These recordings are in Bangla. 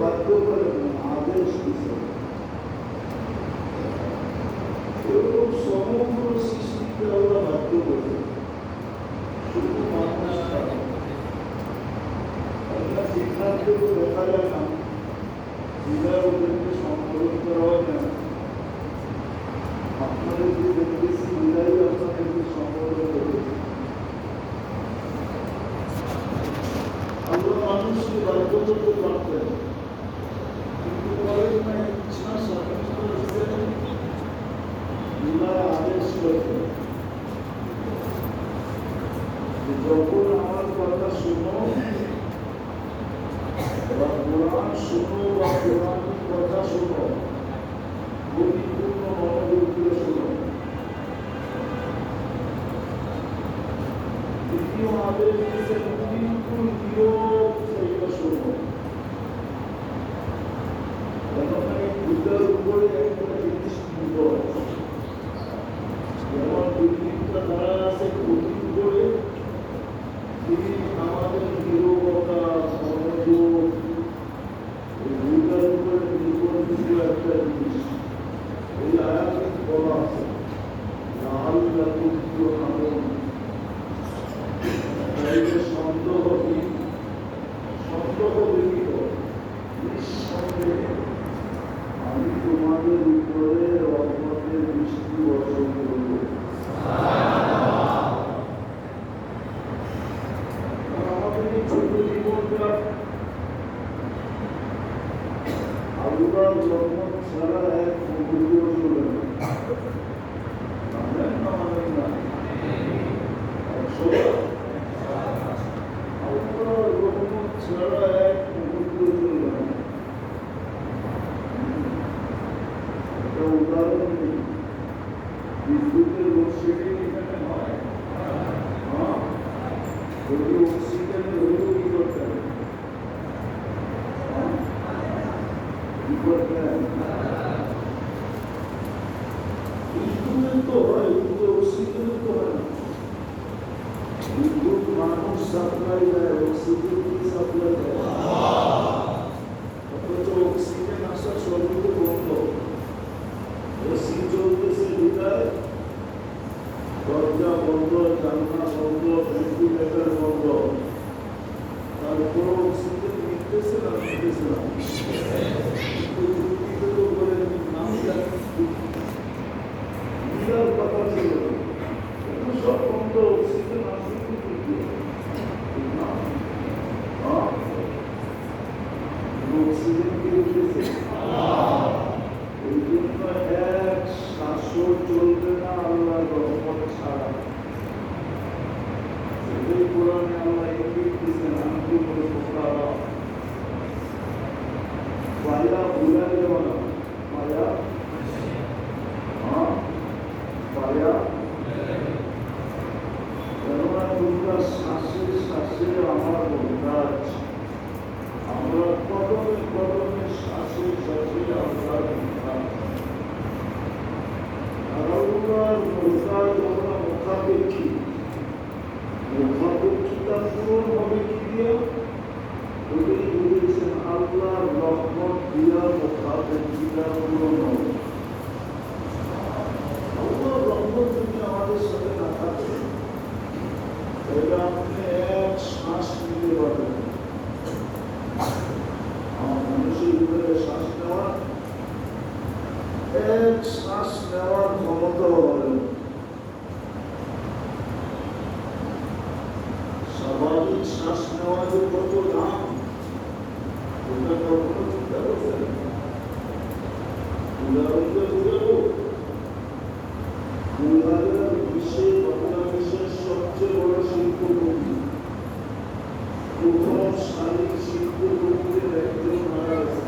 বাধ্য করে আদেশ দিচ্ছে এরকম সমগ্র সৃষ্টিকে আমরা বাধ্য করি শুধু মানুষ আমরা সিদ্ধান্ত দেখা যায় না বিদায় ওদেরকে সংকলন করা হয় না আপনাদের যে দেখতেছি বিদায় আপনাদেরকে সংকলন করেছে আমরা মানুষকে বাধ্য করতে পারতেন কিন্তু পরের ইচ্ছা স্বতন্ত্র আদেশ করতেন যখন আমার কথা শুনো বা কোরআন শুনো বা কোরআনের কথা শুনো পরিপূর্ণ মনোযোগ দিয়ে শুনো দ্বিতীয় আদেশ দিয়েছেন বিলকুল নিয়োগ সেইটা শুনো বুদ্ধার উপরে একটা জিনিস নির্ভর যেমন বিল্ডিংটা দাঁড়া আছে খুঁটির উপরে তিনি আমাদের নিরবতা মনোযোগ বুদ্ধার উপরে নির্ভর ছিল একটা জিনিস এই আয়াতে বলা আছে আল্লাহ সন্দেহহীন সন্দেহ ব্যতীত নিঃসন্দেহে আমি তোমাদের উপরে রহমতের বৃষ্টি বর্ষণ করব আমাদের এই ছোট জীবনটা আল্লাহর রহমত ছাড়া এক মুহূর্ত চলে না মানেন না মানেন না আল্লাহর রহমত ছাড়া এক মুহূর্ত চলে না উদাহরণ নেই বিদ্যুতের লোডশেডিং এখানে হয় যদি অক্সিজেনের হলেও কি করতেন কি করতেন বিদ্যুতের তো হয় কিন্তু অক্সিজেনের তো হয় না বিদ্যুৎ মানুষ সাপ্লাই দেয় অক্সিজেন কি সাপ্লাই দেয় অথচ অক্সিজেন আসা সর্বত বন্ধ এসি চলতেছে ভিতরে দরজা বন্ধ জানলা বন্ধ ভেন্টিলেটর বন্ধ তারপর অক্সিজেন নিতেছে না নিতেছে না নাম জানার কথা ছিল সব বন্ধ অক্সিজেন আসে অক্সিজেন কি উঠেছে এই জন্য এক শাসন চলবে না আল্লাহর রহমত ছাড়া সেটাই কোরআনে আল্লাহ ইঙ্গিত দিয়েছেন আমি বলে পোকারা মায়া ভুলে যাওয়া না মায়া মায়া কেননা তোমরা শ্বাসে শ্বাসে আমার মন্দাজ আমরা কদমে কদমে শ্বাসে শ্বাসে আল্লাহর মন্দাজ আল্লাহর মন্দাজ আমরা মুখাপেক্ষী মুখাপেক্ষিতা পূরণ হবে কি দিয়া ওটাই বলেছেন আল্লাহর রহমত দিয়া মুখাপেক্ষিতা পূরণ হবে আল্লাহর রহমত যদি আমাদের সাথে না থাকে তাহলে আপনি এক শ্বাস নিতে পারবেন মানুষের ভিতরে শ্বাস নেওয়া এক শ্বাস নেওয়ার ক্ষমতা হবে স্বাভাবিক শ্বাস নেওয়া যে কত দাম ওটা কখনো চিন্তা করছেন উদাহরণটা বুঝাবো 2020 বাংলাদেশের সবচেয়ে বড় শিল্পপতি প্রথম শারীরিক শিল্পপতিদের একজন মারা গেছে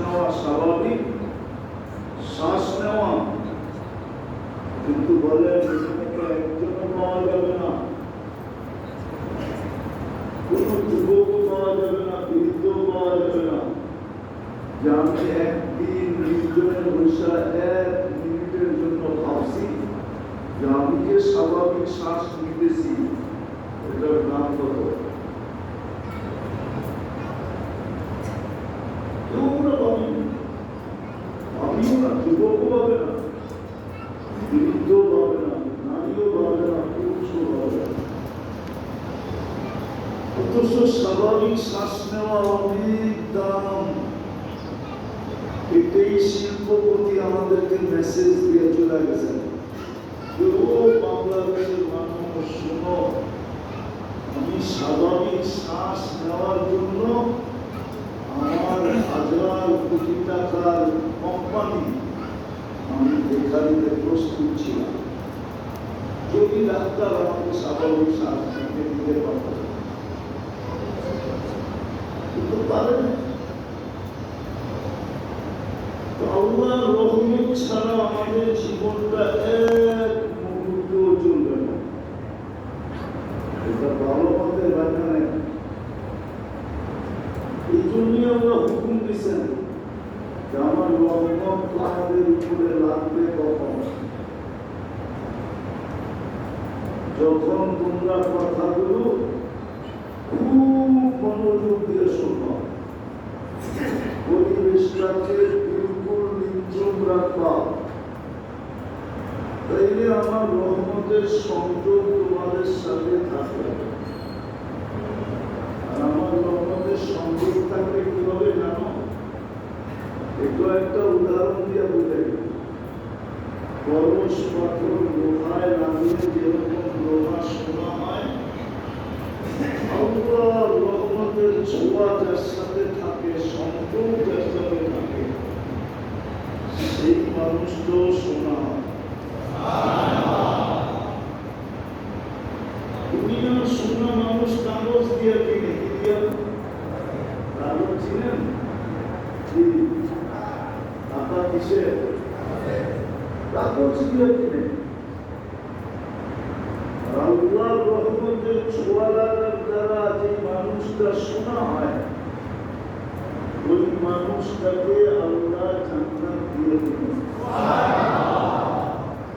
নেওয়া স্বাভাবিক, শ্বাস নেওয়া, কিন্তু বলেন এখানে একজনও পাওয়া যাবে না, কোন যুবকও পাওয়া যাবে না, বৃদ্ধও পাওয়া যাবে না যে আমি একদিন নির্জনের বৈশা 1 মিনিটের জন্য ভাবছি যে আমি যে স্বাভাবিক শ্বাস নিতেছি এটার নাম কত। আমিও না, যুবকও পাবে না, বৃদ্ধ পাবে না, নারীও পাবে না, পুরুষও পাবে না। অথচ স্বাভাবিক শ্বাস নেওয়া অনেক দাম। এটাই শিল্পপতি আমাদেরকে মেসেজ দিয়ে চলে গেছেন, বাংলাদেশের মানুষ শোনো, আমি স্বাভাবিক শ্বাস নেওয়ার জন্য আমার 1000 কোটি টাকার কোম্পানি আমি এখানে প্রস্তুত ছিলাম, যদি ডাক্তার আমাকে স্বাভাবিক শ্বাস নিতে দিতে পারত, কিন্তু পারেন। আল্লাহর রহমত ছাড়া আমাদের জীবনটা এক মুহূর্ত চলবে না। এটা ভালো মতে ব্যাখ্যা নেই। এই জন্যই আমরা হুকুম দিচ্ছেন যে আমার রহমত আমাদের উপরে লাগবে কখন, যখন তোমরা কথাগুলো খুব মনোযোগ দিয়ে শোনো, পরিবেশটাকে বিলকুল নির্জম রাখবা, তাইলে আমার রহমতের সংযোগ তোমাদের সাথে থাকবে। আর আমার রহমতের সংযোগ থাকলে কি হবে জানো? একটু একটা উদাহরণ দিয়ে বুঝাই। পরশ পাথর লোহায় লাগিয়ে যেরকম লোহা সোনা হয়, আল্লাহর রহমতের ছোঁয়া যার সাথে থাকে, সংযোগ যার সাথে থাকে, সেই মানুষটা সোনা হয়। দুনিয়ার সোনা মানুষ কাগজ দিয়ে কিনে, কি দিয়ে? কাগজ চিনেন? টাকা কিসে? কাগজ দিয়ে কিনে। আল্লাহর রহমতের ছোঁয়া লাগার দ্বারা যে মানুষটা সোনা হয়, ওই মানুষটাকে আল্লাহ জান্নাত দিয়ে দিবেন।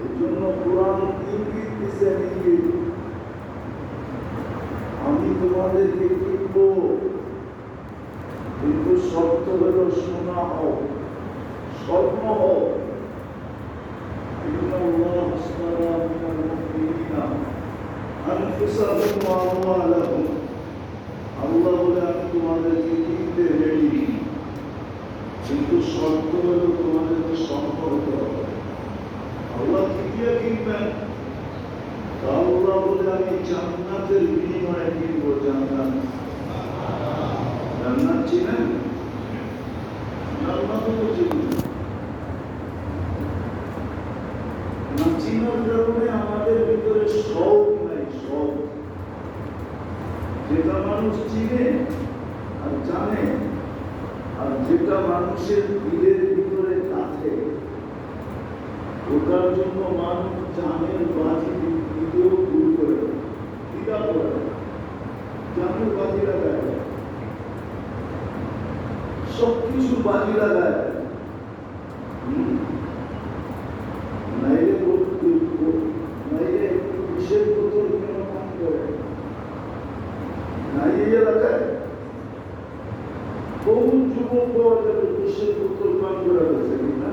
এই জন্য কোরআন ইঙ্গিত দিছে, ইঙ্গিত, আমি তোমাদেরকে কিনব, কিন্তু শর্ত হল সোনা হোক, স্বর্ণ হোক। আল্লাহ বলে আমি তোমাদেরকে কিনতে রেডি, কিন্তু শর্ত হল তোমাদেরকে স্বর্ণ হতে হবে। আল্লাহ কি দিয়ে কিনবেন? আল্লাহ বলে আমি জান্নাতের বিনিময়ে কিনবো। জান্নাত, জান্নাত চিনেন? জান্নাতও চিনেন না? চিনার কারণে আমাদের ভিতরে শখ নাই, শখ। যেটা মানুষ চিনে আর জানে, আর যেটা মানুষের দিলের ভিতরে কাছে, ওটার জন্য মানুষ জানের বাজি দিতেও ভুল করে, দ্বিধা করে, জানের বাজি লাগায়, সবকিছু বাজি লাগায়। নাইলে একটু বিশেষ বোতল কেন কাম করে, নাইলে এলাকায় বহু যুবক পাওয়া যাবে বিশেষ বোতল পান করে গেছে, কিনা?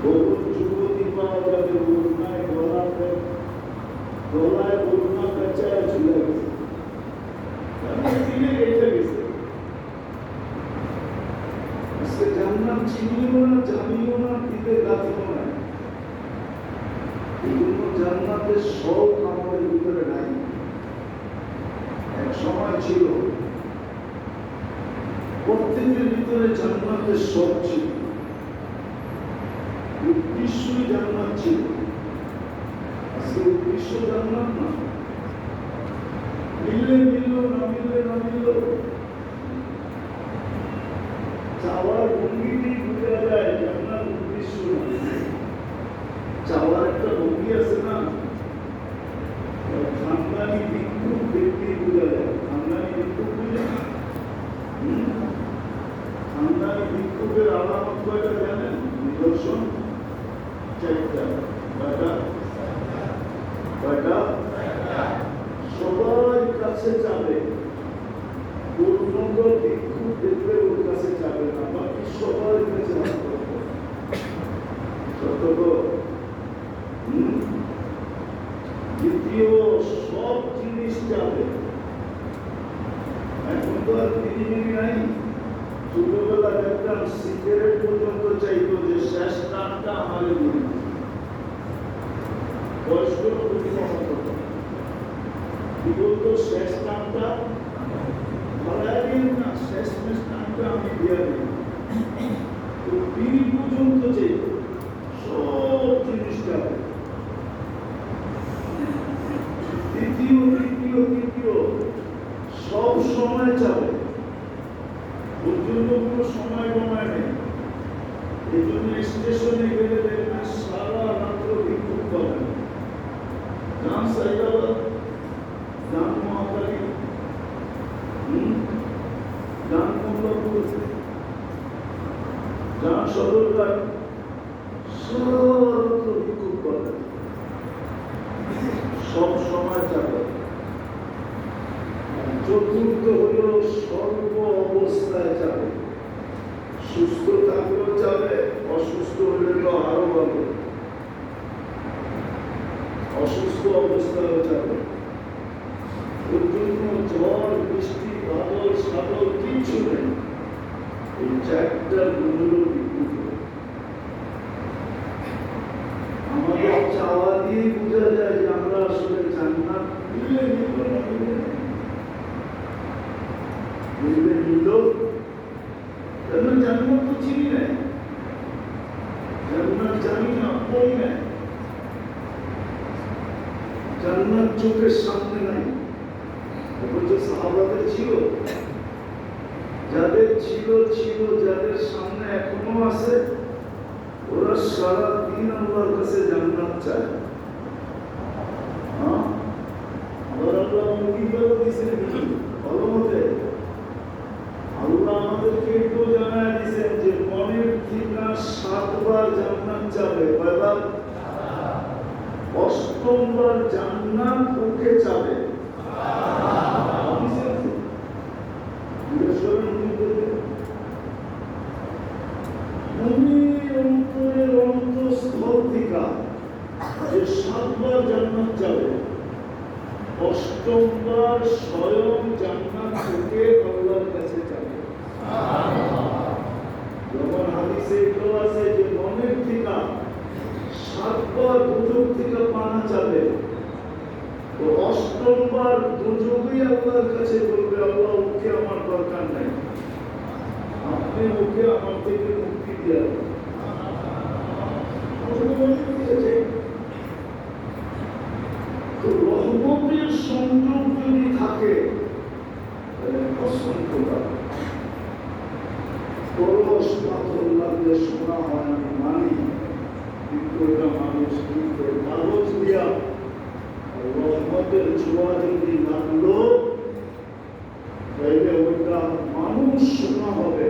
বহু যুবতী পাওয়া যাবে বন্যায় গলায় বন্যা কাঁচায় চলে গেছে, দিলে গেছে গেছে। আজকে জান্নাত চিনিও না, জানিও না, দিতে গাছিও না। এই জন্য জান্নাতের শখ আমাদের ভিতরে নাই। এক সময় ছিল প্রত্যেকের ভিতরে জান্নাতের শখ ছিল, উদ্দেশ্যই জান্নাত ছিল। আজকে উদ্দেশ্য জান্নাত না, মিললে মিলল, না মিললে না মিলল। চাওয়ার ভঙ্গিতেই বোঝা যায় জান্নাত উদ্দেশ্য না। চাওয়ার একটা ভঙ্গি আছে না, খানদানি ভিক্ষুক দেখতেই বোঝা যায়। খানদানি ভিক্ষুক বুঝে, খানদানি ভিক্ষুকের আলামত কয়টা জানেন? নিদর্শন চারটা। কয়টা? সবার কাছে যাবে, পূর্ণাঙ্গ ভিক্ষুক দেখলে ওর কাছে যাবে না, বাকি সবার কাছে সতর্ক। দ্বিতীয়, সব জিনিস যাবে। এখন তো আর পৃথিবী নাই। ছোটবেলা দেখতাম সিগারেট পর্যন্ত চাইতো যে শেষ টানটা আমাদের দিন। বয়স্ক কি বলতো, শেষ টানটা ধরাই দিন না, শেষ টানটা আমি দিয়ে দিই। তো বিড়ি পর্যন্ত চাইত, সব জিনিস যাবে। তৃতীয়, সব সময় যাবে। ওর জন্য কোনো সময় কমায় নেই। এই জন্য স্টেশনে গেলে দেখবেন সারা রাত্র ভিক্ষুক পাবেন। যান সাইদাবাদ, যান মহাকালী, যান মোল্লাপুর, যান সদরঘাট, সারা রাত্র ভিক্ষুক পাবেন। সব সময় যাবে। চতুর্থ হল সর্ব অবস্থায় যাবে। সুস্থ থাকলেও যাবে, অসুস্থ হলেও আরো যাবে, অসুস্থ অবস্থায়ও যাবে। ওর জন্য ঝড় বৃষ্টি বাদল সাদল কিছু নেই। এই চারটা মূল্য বিদ্যুৎ আমাদের চাওয়া দিয়ে বোঝা যায় যে আমরা আসলে জান্নাত নিলে নিল। জান্নাত তো চিনি নাই, জান্নাত জানি না, বই নাই, জান্নাত চোখের সামনে নাই। অথচ সাহাবাদের ছিল, যাদের ছিল, যাদের সামনে এখনো আছে, ওরা সারা দিন আল্লাহর কাছে জান্নাত চায়। আবার আল্লাহ অঙ্গীকারও দিয়েছেন ভালো মতে। আল্লাহ আমাদেরকে একটু জানায় দিয়েছেন যে মনের থেকে 7 বার জান্নাত যাবে, কয়বার? 8ম বার জান্নাত ওকে যাবে। অন্তরের অন্তঃস্থল থেকে যে 7 বার জান্নাত যাবে, 8ম বার স্বয়ং জান্নাত থেকে আল্লাহর কাছে যাবে। যেমন হাদিসে এগুলো আছে যে মনের থেকে 7 বার দুজক থেকে পানা যাবে, তো 8ম বার দুজকই আল্লাহর কাছে বলবে, আল্লাহ ওকে আমার দরকার নাই, আপনি ওকে আমার থেকে মুক্তি দিয়ে দেন। তো রহমতের সংযোগ যদি থাকে তাহলে অসংখ্য পরশ পাথর লাগলে শোনা হয়, আমি মানি, কিন্তু এটা মানুষ কিন্তু কাগজ দিয়া রহমতের ছোঁয়া যদি লাগলো তাইলে ওইটা মানুষ শোনা হবে,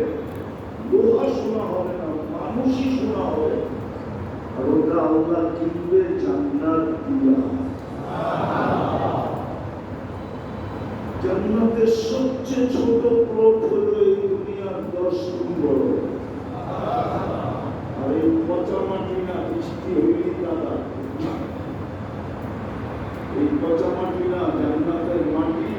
লোহা শোনা হবে না, মানুষই শোনা হবে। আর ওটা আল্লাহ কিনবে জান্নাত দিয়া। জান্নাতের সবচেয়ে ছোট প্লট হলো এই দুনিয়ার 10 গুণ বড়। আর এই পচা মাটি না, বৃষ্টি হইলেই দাদা, এই পচা মাটি না, জান্নাতের মাটি